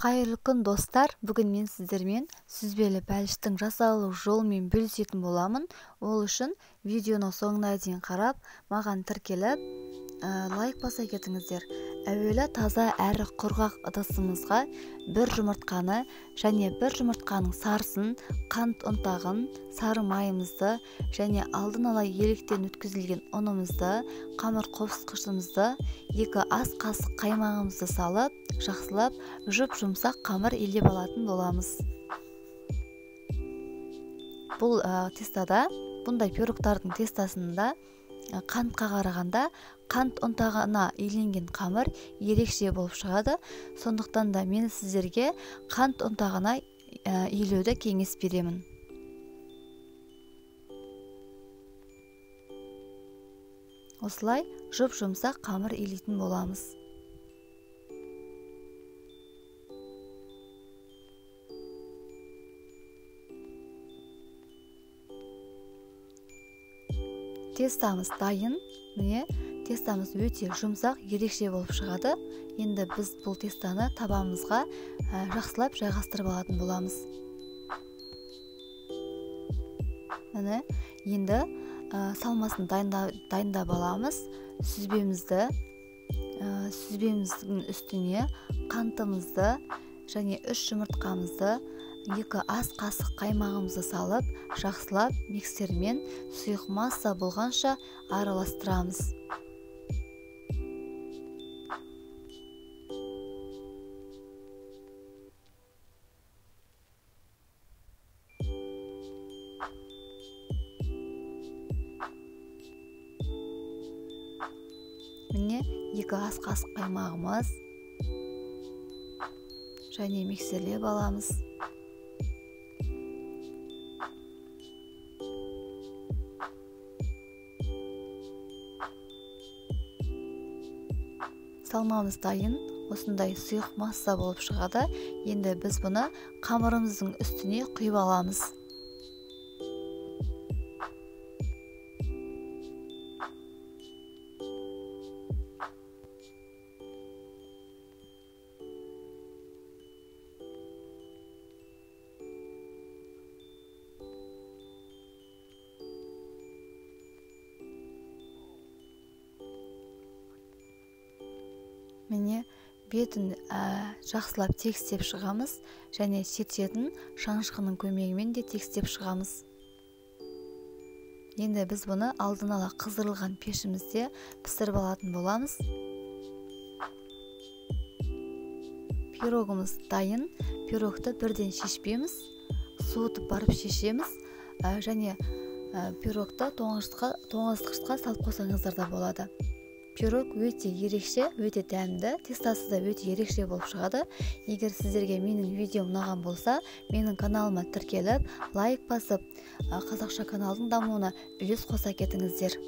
Қайырлы күн достар, бүгін мен сіздермен сүзбелі бәліштің жасалу жолымен бөлісетін боламын. Ол үшін видеоны соңына дейін қарап, маған тіркеліп, лайк баса кетіңіздер. Әуелі таза әрі құрғақ ыдысымызға бір жұмыртқаны және бір жұмыртқаның сарысын, қант ұнтағын, сары майымызды және алдын ала електен өткізілген ұнымызды, қамыр қопсытқышымызды, 2 ас қасық қаймағымызды салып, жақсылап жұп-жұмсақ қамыр илеп алатын боламыз. Бұл тестада, бұндай пирогтардың тестасында қантқа қарағанда қант ұнтағына иленген қамыр ерекше болып шығады. Сондықтан да мен сіздерге қант ұнтағына илеуді кеңес беремін. Осылай жұп-жұмсақ қамыр илейтін боламыз. Тестамыз дайын. Міне, тестамыз өте жұмсақ, ерекше болып шығады. Енді біз бұл тестаны табамызға жақсылап жайғастырып алатын боламыз. Міне, енді салмасын дайындап аламыз. Сүзбеміздің үстіне қантымызды және 3 жұмыртқамызды, 2 ас қасық қаймағымызды салып, жақсылап миксермен сұйық масса болғанша араластырамыз. Міне 2 ас қасық қаймағымыз және миксерлеп аламыз. Салмамыз дайын, осындай сұйық масса болып шығады. Енді біз бұны қамырымыздың үстіне құйып аламыз. Міне, бетін жақсылап тегістеп шығамыз және шетшетін шанышқының көмегімен де тегістеп шығамыз. Енді біз бұны алдын ала қыздырылған пешімізде пісіріп алатын боламыз. Пирогымыз дайын. Пирогты бірден шешпейміз, суытып барып шешеміз және пирогты тоңазытқышқа салып қойсаңыздар да болады. Пирог өте ерекше, өте дәмді, тестасы да өте ерекше болып шығады. Егер сіздерге менің видеом ұнаған болса, менің каналыма тіркеліп, лайк басып, қазақша каналдың дамуына үлес қоса кетіңіздер.